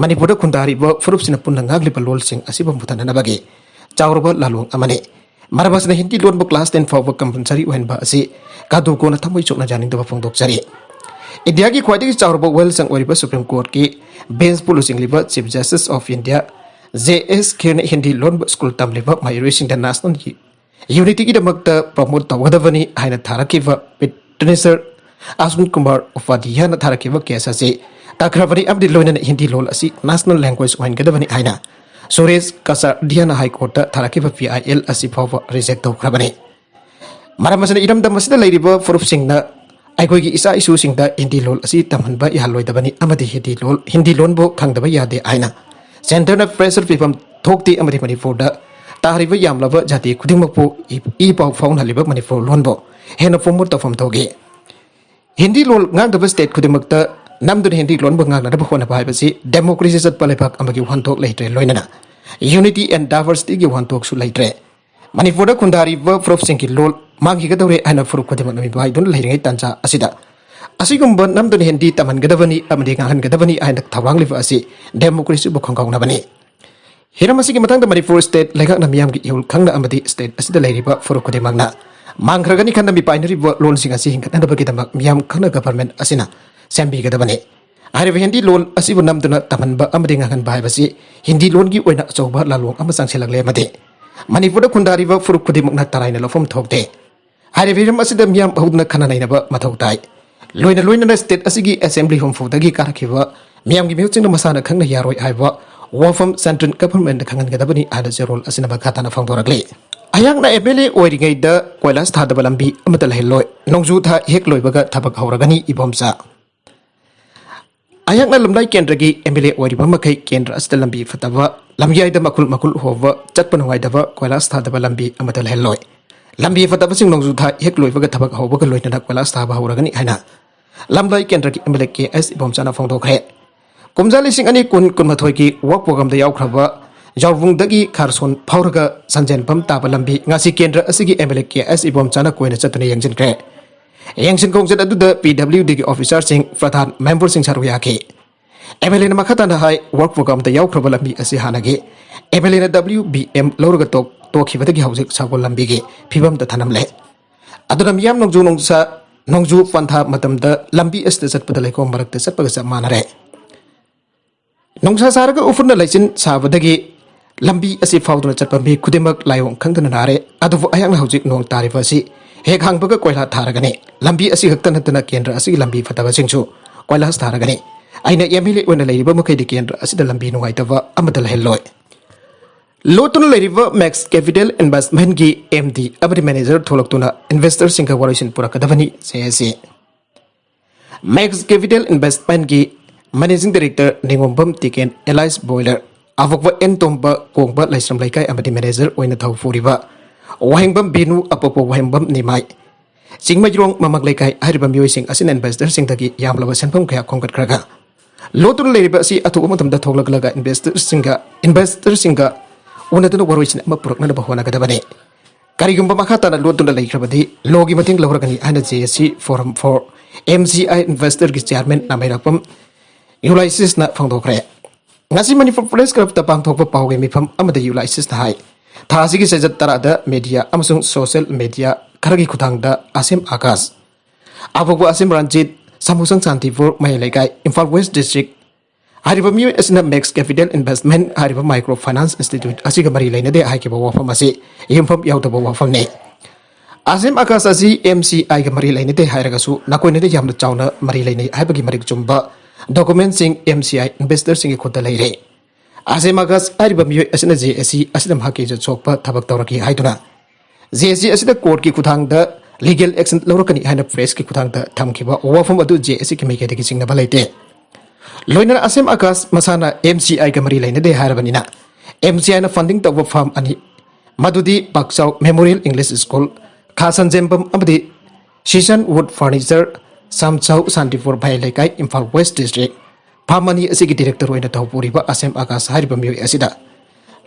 मणिपुर खुंदारिब फुरुपसिना पुन्ना गाग्लिब लोलसिंग असिब मुथननबगे चावरब लालोंग अमने मरबसना हिंदी लोन क्लास 10 फाउब कंपलसरी ओइनबा असि कादुकोना थमोइ चोकना जानिंगदब फंगदोकचरी इंडिया की ख्वाइदगी चावरब वेल संग ओरिबा सुप्रीम कोर्ट की बेंच पुलुसिंगलिबा chief justice of India JS खेरने हिंदी लोन स्कूल तमलिबा माइरोइसिंग द नेशनल यूनिटी की दमकता प्रमोट तवगदबनी हाइना थारकिबा पिटनेसर आसुन कुमार उपाध्याय न थारकिबा केस असे ताखरबनी अबदि लोइना हिंदी लोल असि नेशनल लैंग्वेज ओइनगदबनी हाइना सुरेश कसाडियाना हाई कोर्ट थारकिबा PIL असि फाउब रिजेक्ट तौखरबनी मरमसना इरम दमसिदा लेरिबा फुरुपसिंगना अखोइगी इसा इशूसिंगदा हिंदी लोल असि तमहनबा यालोइदबनी अमदि हिंदी लोन बो खंगदबा यादे हाइना सेंटरना प्रेशर पिफम थोक्ति अमदि मणिपुरदा तारिबा यामलबा जाति खुदिंगमकपो ई पाउ फाउनहलिबा मणिपुर लोनबो हेना प्रमोट तफम थोगे हिंदी लोल गांगदबा स्टेट खुदिंगमकता नमदुन हिंदी लोन बो गांगनदबा होनबा हाइबसि डेमोक्रेसी चटपा लेबाक अमगी वानथोक लेट्रे लोइनना यूनिटी एंड डाइवर्सिटी की वानथोक सु लेट्रे मणिपुरदा खुंदारिबा फुरुपसिंगकी लोल मांगिगदौरे हाइना फुरुप खुदिंगमक नमिबाइदुन लेरिङै तंजा असिदा असिगुम्बा नमदुन हिंदी तमनगदबनी अमदि गांहनगदबनी हाइना थावरांगलिबा असि डेमोक्रेसी बो खंगाउनबनी हिरम असिगी मतंगदा मणिपुर स्टेट लेगाकना मियामगी इहुल खंगना अमदि स्टेट असिदा लेरिबा फुरुप खुदिंगमकना मांगरगनी खंदा मिपाइनरिबा लोनसिंग असि हिंगतनबगिदमक मियाम खंगना गवर्नमेंट असिना सेम्बिगदबनी हारिबा हिंदी लोन असिबु नमदुना तमनबा अमदि गांहनबा हाइबसि हिंदी लोन की ओइना अचौबा लालोंग अमा चांगसेलगले अमदि मणिपुरदा खुंदारिबा फुरुप खुदिंगमकना तराइना लफम थोकते हारिबा हिरम असिदा मियाम बहुदना खनानैनबा मथौ ताइ लोइना स्टेट असिगी असेंबली होमफुदगी कारखिबा मियामगी मिहुचिंग मसाना खंगना यारोइ हाइबा वफम सेंट्रल गवर्नमेंट खंगनगदबनी आदा जेरोल असिनबा खाताना फंगदोरगले अयागना एमएलए ओइरिगैदा कोइलास थादबा लंबी अमता लहेलोय नोंजू था हेक लोइबगा थबक हौरगनी Ibomcha ayakna lamlai kendra gi MLA oriba makai kendra asta lambi fataba lamyai da makul hova chatpa ngai daba koilas tha daba lambi amata lheloi lambi fataba sing nongju tha hek loi baga thabak hoba ga loina koilas tha ba hawragani haina lamlai kendra gi MLA KS ibom chana phongdo khre kumjali sing ani kun mathoi gi work program da yaw khraba jawbung dagi kharson phawraga sanjen pam taba lambi ngasi kendra asigi MLA KS ibom chana koina chatune yangjin kre Yang kongset adu da PWD ki officer sing pradhan member sing saruya ke MLA na makata na hai work program da yaw khraba lambi asi hanage MLA na WBM lawraga to khibada gi hausik sagol lambi ge phibam da thanam le adu nam yam nongju pantha matam da lambi asta chatpada lai ko marak da chatpaga sa manare nongsa saraga ufurna laichin sabadagi lambi asi fawduna chatpa mi khudimak layong khangdana nare adu ayang hausik nong tarifa si hek hangbaga koila tharagane lambi asi haktan hatana kendra asi lambi fataba singchu koila tharagane aina MLA ona leiriba makai de kendra asi da lambi nungai taba amadal helloi lotun leiriba max capital investment gi MD abri manager tholoktuna investor singha waration pura kadavani CSC max capital investment gi managing director ningombam tiken Elias Boiler avokwa entomba kongba laisram laikai amadi manager oina thau furiba wahingbam binu apopo wahingbam nimai singmajrong mamak laikai hariba mioi sing asin investor sing dagi yamlaba senpam kaya khongkat kraga lotun leiriba si atu umatam da thoglaglaga investor singa unatuna waroisin ama purakna ba hona gadabane karigumba makhata na lotun da laikhrabadi logi mating lawragani ana JSC forum for MCI investor gi chairman namairakpam Ulysses na phangdokre ngasi Manipur Press Club ta pangthokpa pawge mifam amada Ulysses na hai Thasigi sejat tarada media amasung social media karagi khutangda Asim Akash Abogwa Asim Ranjit Samusang Santipur Mailaikai Imphal West District Hariba Miu Asina Max Capital Investment Hariba Microfinance Institute asiga mari lainade haikeba wafam asi yimpham yautaba wafam ne Asim Akash asi MCI ga mari lainade hairagasu nakoinade yamna chawna mari lainai haibagi marik chumba document sing MCI investor sing khota laire Asim Akash hariba miu asina JSC asidam hake ja chokpa thabak tawraki haiduna JSC asida court ki kuthangda legal action lawrakani haina press ki kuthangda thamkiba wafam adu JSC ki mekede ki singna balaite loina Asim Akash masana MCI ga mari laina de harabanina MCI na funding tawba farm ani madudi Bakchau Memorial English School Khasan Jembam amadi Season Wood Furniture Samchau Santipur Bhai Laikai Imphal West District Phamani asigi director oina tawpuriba Asim Akash hariba mioi asida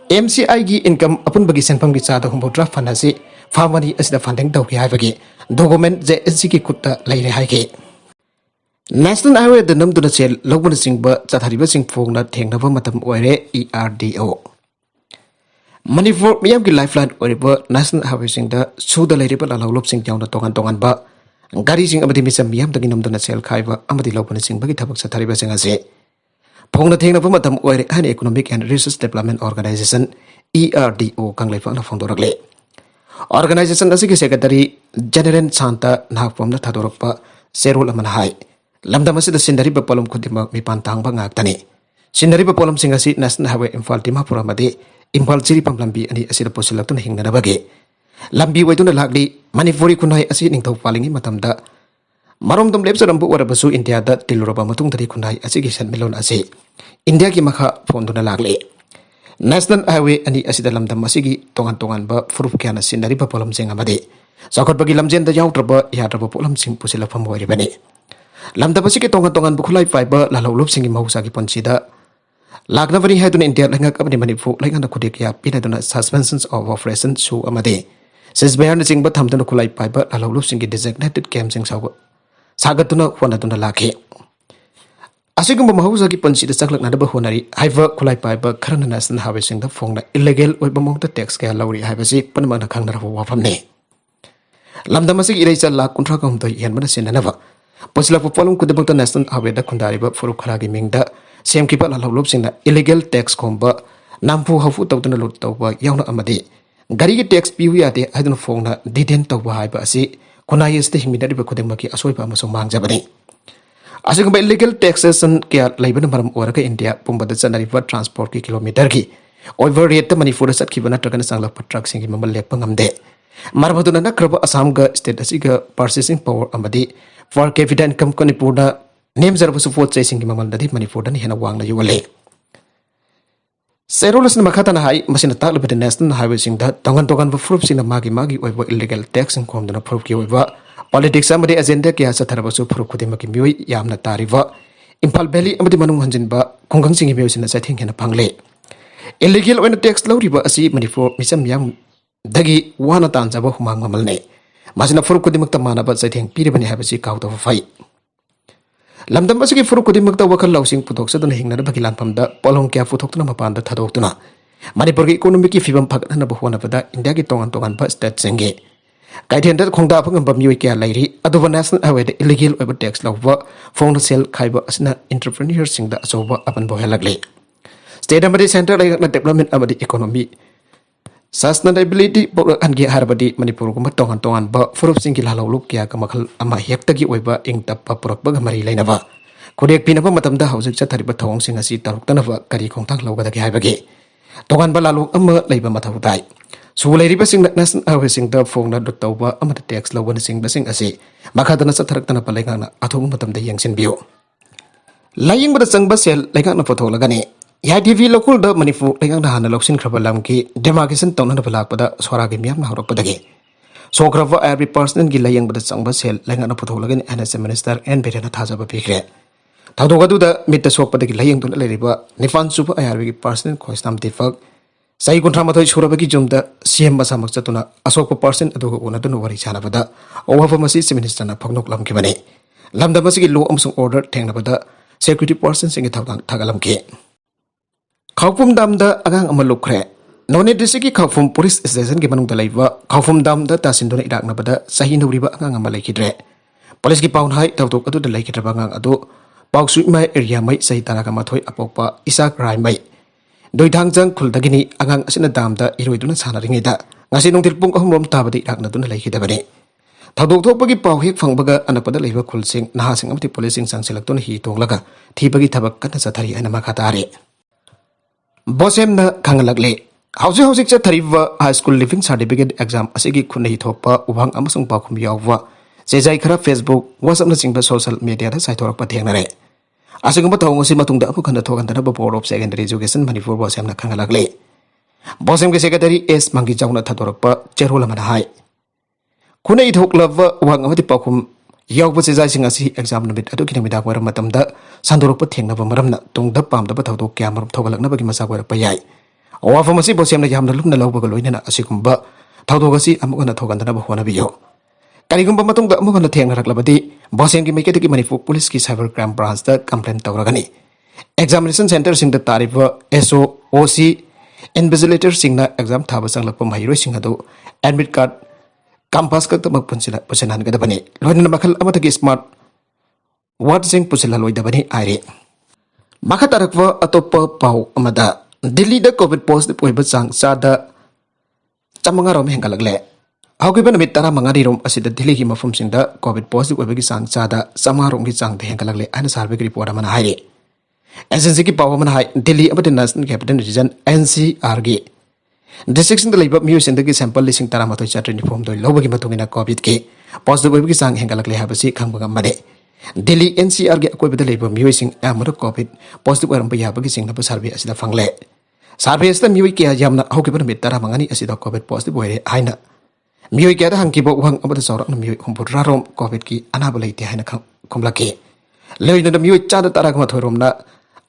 MCI gi income apun bagi senpam gi chada humbodra fanasi Phamani asida funding tawki haibagi document JSC ki kutta laire haike National Highway the namduna chel lobun singba chathariba sing phongna thengnaba matam oire ERDO Manipur miyam ki lifeline oiriba National Highway sing da suda lairiba lalawlop sing jawna tongan ba gari sing amadi misam miyam dagi namduna chel khaiba amadi lobun sing bagi thabak chathariba sing ase phongna thengnaba matam oire hani Economic and Resource Development Organization ERDO kanglaifa na phongdorakle Organization asigi secretary General Santa Nagpomna thadorakpa serol amana hai lamdam asida sindariba polom khudima mipan tangba ngaktani sindariba polom singasi National Highway Imphal Dimapur amadi Imphal Chiripam lambi ani asida posilaktuna hingnanabage lambi waituna lagli Manipuri kunai asi ningthau palingi matamda maromdom lepsarambu warabasu India da tiluraba matungdari kunai asigi sanmilon asi India ki makha phonduna lagli National Highway ani asida lamdam asigi tongan ba furup kyana sindariba polom sing amadi sakot bagi lamjen da yautraba yatraba polom sing pusilafam wairibani lamda basi ke tongan bukulai fiber lalawlup singi mahusa ki ponsida lagna bari haidun India langak abni Manipur langana khudik ya pinaduna suspensions of operation su amade sisbayar sing ba thamduna kulai fiber lalawlup singi designated camp sing sagatuna honatuna lakhe asigumba mahusa ki ponsida chaklakna da honari haiba kulai fiber kharana National Highway sing da phongna illegal oiba mongta tax ka lawri haibasi panma na khangna rawa wafamne lamda masigi ireisa lak kuntra kam to yanbana sinanaba Posila popolum kudabangta National Highway da kundariba furuk kharagi mingda sem kipa lalawlop singna illegal tax komba nampu hafu tawtuna lut tawba yauna amadi gari ki tax piu yate haidun phongna detain tawba haiba asi kunai este hingmidariba kudamaki asoiba amasong mangjabani asigumba illegal taxation kya laibana maram oraka India pumbada chanariba transport ki kilometer ki over rate Manipur satkibana tragana sangla truck singi mamal leppa ngamde marmaduna nakraba Assam ga state asiga purchasing power amadi per capita income Manipurna नेमजरबसु पोत चैसिंग ममलदि मणिपुर हेन वांगना युले सेरोलस मखातना high मसिन ताकलबद national highway Singh तंगन तोगन फ्रूप Singh मागी मागी ओइबो illegal tax खोमदना फ्रूप की ओइबा politics अमदे agenda क्या सथरबसु फ्रूप खुदिमकी मियोई यामना तारिबा Imphal valley अमदि मनुंग हंजिनबा खुंगंग Singh मियोसिना सथिंग हेना फंगले illegal ओइना tax लौरिबा असि मणिपुर मिसम याम दगी वाना तानजाबा हुमांग ममलने मासिना फ्रूप खुदिमकता मानबा सथिंग पिरिबनि हाबसि काउतो phi लमदम असगी फुरु खुदिमकता वखल लौसिंग पुथोक्सदुना हिंगनबगी लानफमदा पोलोंग क्या पुथोक्तुना मपानदा थादोक्तुना मणिपुर की इकोनॉमी की फिवम फगतनब होनबदा इंडिया की तोंगन तोंगन ब स्टेट सिंगे काइथेंदा खोंगदा फंगम मियोय क्या लैरी अदुबा नेशनल हाईवे इलीगल ओइबा टैक्स लौबा फोन सेल खाइबा असना एंटरप्रेन्योर सिंगदा अचौबा अपन बोहेलगले स्टेट अमदि सेंटर लाइगना डेवलपमेंट अमदि इकोनॉमी सस्टेनेबिलिटी पोरखनगी हारबदी मणिपुर गुम तोंगन तोंगन ब फुरुप सिंगी लालौलुक क्या का मखल अमा हेक्तगी ओइबा इंगतप पुरकबग मरी लैनबा खुदेक पिनबा मतमदा हौजिक चथरिबा थौंग सिंग असि तरुक्तनबा करी खोंथांग लौगदगी हाइबगे तोंगन बा लालुक अमा लैबा मथौ ताई सु लैरिबा सिंग नेशनल हाईवे सिंग द फोंगना दुतौबा अमद टैक्स लौबन सिंग बसिंग असि मखादना चथरक्तना पलेगाना अथोंग मतमदा यंगसिनबियो लायिंगबदा चंगबा सेल लैगाना फोथोलगने याटीवी लोकल द मणिपुर लेंगांग हाना लौसिन खरबा लम की डेमार्केशन तौना बलाकपदा सोरागी मियाम हौरकपदगे सोखरबा एवरी पर्सन की लायंगबदा चंगबा सेल लेंगांग पुथोलगन एनएसएम मिनिस्टर एन बेरेना थाजबा पिखरे थादोगदुदा मिट सोकपदगी लायंगदुन लेरिबा निफान सुब आईआरबी की पर्सन खोस्ताम दिफक सही कुंट्रामथोय सुरबगी जुमदा सीएम मसामक चतुना अशोक पर्सन अदुग उनदुन वरी छानबदा ओवाफमसी मिनिस्टरना फगनोक लमखिबने लमदमसगी लो अमसुंग ऑर्डर थेंगनबदा सिक्योरिटी पर्सन सिंगी थागलमके खाउफुम दामदा अगांग अमा लुखरे नोने डिस्ट्रिक्ट की खाउफुम पुलिस स्टेशन की मनुंग दलाइबा खाउफुम दामदा तासिंदुना इराकनबदा सही नौरिबा अगांग अमा लैखिद्रे पुलिस की पाउन हाई तौतोक अदुदा लैखिद्रबा अगांग अदु पाउसुइमाय एरिया मै सही तारागा माथोय अपोकपा इसाक रायमै दोइथांजंग खुलदगिनी अगांग असिना दामदा इरोइदुना सानारिङैदा ngasi nungtil pung ahum rom tabadi raknaduna laikhidabane thadok thokpagi paw hek phangbaga anapada leiba khulsing nahasing amti policing sangsilaktuna hi tonglaga thibagi thabak kana sathari ana makhatare BOSEM न खंगलगले हाउसिंग हाउसिंग चथरिबा high school leaving certificate exam असिगी खुनै थोपा उभांग अमसुंग पाखुम याववा जेजाई खरा फेसबुक व्हाट्सएप न सिंगबा सोशल मीडिया दा साइथोरक पथेंगनरे असिगम थौंगसि मतुंगदा अमु खन थोगनदना board of secondary education Manipur BOSEM न खंगलगले बॉसेम के सेक्रेटरी एस मंगी जाउना थदोरकपा चेरोल मन हाय खुनै थोकलब उभांग अमति पाखुम यावबा जेजाई सिंग असि एग्जाम नमित अदुगी नमिदा वरम मतमदा संदोरप थेंगनबा मरमना तुंगदा पामदबा थौदोक क्या मरम थोगलकनबगी मसा वरप याय अवाफम असि बोसेमना यामना लुमना लौबगा लोइनना असिगुंबा थौदोक असि अमुगना थोगनदनबा होनबियो करिगुंबा मतुंगदा अमुगना थेंगनरकलबदि बोसेमगी मैकेदगी मणिपुर पुलिस की साइबर क्राइम ब्रांच दा कंप्लेंट तौरगनी एग्जामिनेशन सेंटर सिंग दा तारिबा एसओ ओसी इन्विजिलेटर सिंगना एग्जाम थाबा संगलकपा महिरोय सिंग अदु admit card campus ka tamak pusilan ka dabani loina makal amatagi smart word sing pusilan loi dabani aire makatarakwa atoppa pau amada delhi da covid positive oiba chang chada chamanga rom hengalagle haugiba namit tara mangari rom asida delhi gi mafum singda covid positive oiba gi chang chada chamanga rom gi chang the hengalagle ana sarve gi report amana haire agency ki pau amana hai delhi abadi national capital region ncr gi district sing laiba musin dagi sample lising tara matoi chatri form doi lobagi matungina covid ke positive oiba gi chang hengalakle habasi khangbaga made delhi ncr gi akoi bada laiba muising amara covid positive oiram ba yabagi sing na survey asida fangle survey sta mui ke yamna hokiba mit tara mangani asida covid positive oire haina mui ke da hangki bo wang abada sawrak na mui humpur rarom covid ki anaba leite haina khomlake leina da mui chada tara ga mathorom na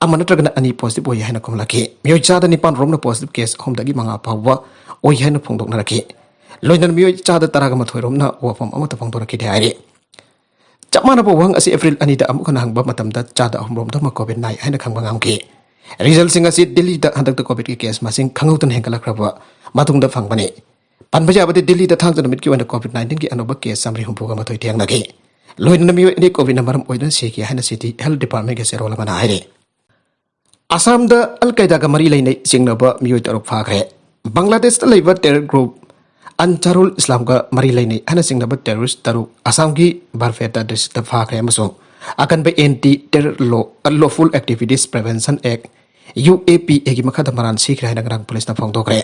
amana tragna ani positive oi haina khomlake mui chada nipan rom na positive case hom dagi manga pawa oi haina phongdok na rakhe loina mui chada tara ga mathorom na wafam amata phongdok rakhe haire chapmana bo wang asi april ani da amukana hangba matam da chada homrom da ma covid 9 haina khangba ngamke result singa si delhi da handak da covid ki case masing khangautan hengala kraba matung da phangbane panbaja abade delhi da thang janamit ki wana covid 19 ki anoba case samri humpuga ma thoi thiang nage loina mi ni covid na maram oidan se ki haina city health department ke serola mana haire asam da al qaeda ga mari lainai singnaba mioi taruk phakre bangladesh da leiba terror group Ansarul Islam ka mari lainai hana singnaba terrorist taru Assam ki Barpeta district da phakre amasung akan by anti terror law unlawful activities prevention act UAPA gi makhada maran sikra hina ngarang police na phongdokre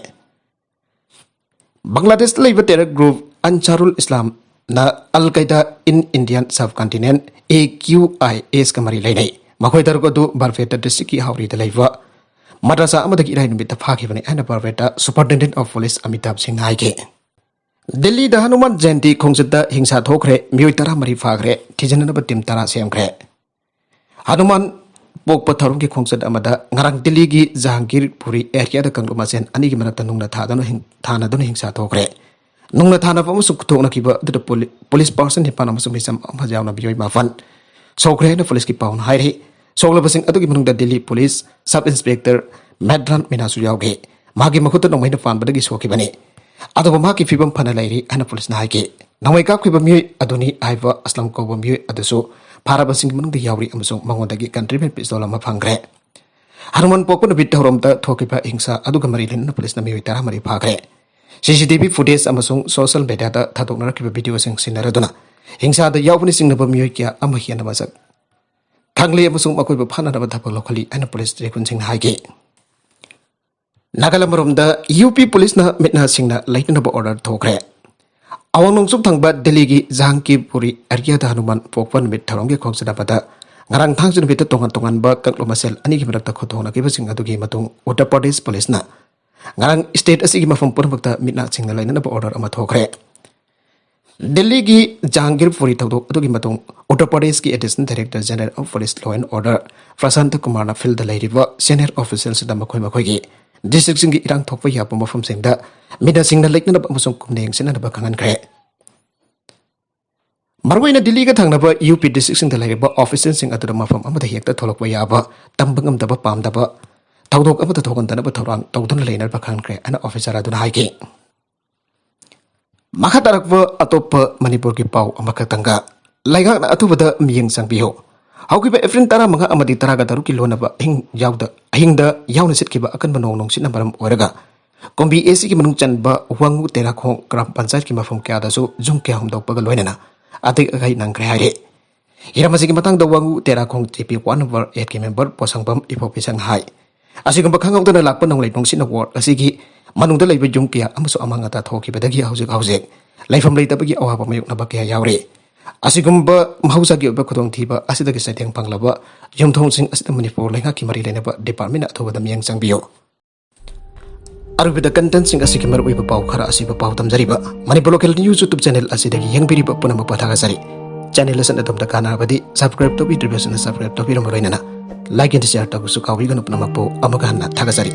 Bangladesh da leiba terror group Ansarul Islam na Al Qaeda in Indian subcontinent AQIS ka mari lainai makhoi tarko du Barpeta district ki hauri da laiwa madrasa amadagi irai numit ta phaki bane ana Barpeta Superintendent of Police Amitabh Singh haike Delhi da Hanuman Jayanti khongsit hingsa thokre mioi tara mari phagre thijana ba tim tara semkre Hanuman pokpa tharum ki khongsit amada ngarang Delhi gi Jahangir Puri area da kangluma sen ani gi manata nungna thana don hingsa thokre nungna thana pa musuk thokna ki ba the police person ni pana musuk misam amajawna bioi mafan sokre na police ki paun hairi sokla basing adu gi manung da Delhi Police Sub Inspector Madran Minasu yauge magi makhuta nongmai na fan badagi soki bane adu ma ki fibam phana lairi ana police na haike nongmai ka khiba mi aduni aiba aslam ko bo mi aduso Para basing manung di yauri amusung mangodagi countryman pistol ama phangre Hanuman pokpo na bit horom ta thokiba hingsa adu gamari lin na police na mi tara mari phagre CCTV footage amasung social media da thadok na rakiba video sing sinaraduna hingsa da yaupuni sing na ba mi kya ama hian na masak thangli amasung makoi ba phana na ba thapal lokhali ana police rekun sing haige Nagalam da UP police na mitna sing na laitna ba order thokre Awang nungsuk thangba Delhi gi Jahangir Puri area da Hanuman pokpan mit tharong gi khong sadapata ngarang thang jun bita tongan ba kakloma sel ani gi marakta khothona gi basing adu gi matung Uttar Pradesh police na ngarang state asi gi mafam pur bakta mitna sing na laina ba order ama thokre Delhi gi Jahangir Puri thawdo adu gi matung Uttar Pradesh gi Assistant Director General of Police Law and Order Prashant Kumar na field da lairiba senior officials da makhoi gi district sing gi irang thokpa ya pa mafam sing da Mida sing na like na ba musong kumneng sina na ba kangan kre Marwai na Delhi ka thang na ba UP district sing da lai ba officers sing atu da mafam amada hekta tholok ba ya ba tambangam da ba pam da ba thawdok amada thokan da na ba thorang tawdun lai na ba kangan kre ana officer adu na haike Makatarak ba atop Manipur ki pau amakatanga laiga na atu ba da miyeng sang biho Hauki ba Efrin tara mga amadi tara ga daru ki lona ba hing yawda ahing da yawna sit ki ba akan banong sin na baram oraga Kombi AC ki manung chan ba wangu tera khong gram panchayat ki mafam kya da so jung kya hum dok pagal loina na atik agai nang kre haire hiramasi ki matang da wangu tera khong TP 1 number 8 ki member posang bam ipo pisang hai asi gam bakhang da lakpa nong leipong sin award asi ki manung da leiba jung kya amaso amanga ta thoki badagi haujek laifam leita bagi awa pa mayuk na ba kya yaure asi gum ba mahausa ki ba khotong thi ba asi da ki saiteng panglaba yum thong sing asi da Manipur lenga ki mari lena ba department athoba da miyang sangbio Arubida content sing asik maru iba pau khara asi ba pau tamjari ba Manipur local news YouTube channel asi dagi yang biri ba puna mapathaga sari channel lasan atom da kana badi subscribe to bi division subscribe to bi romoraina na like and share to su kawi ganu puna mapo amaga na thaga sari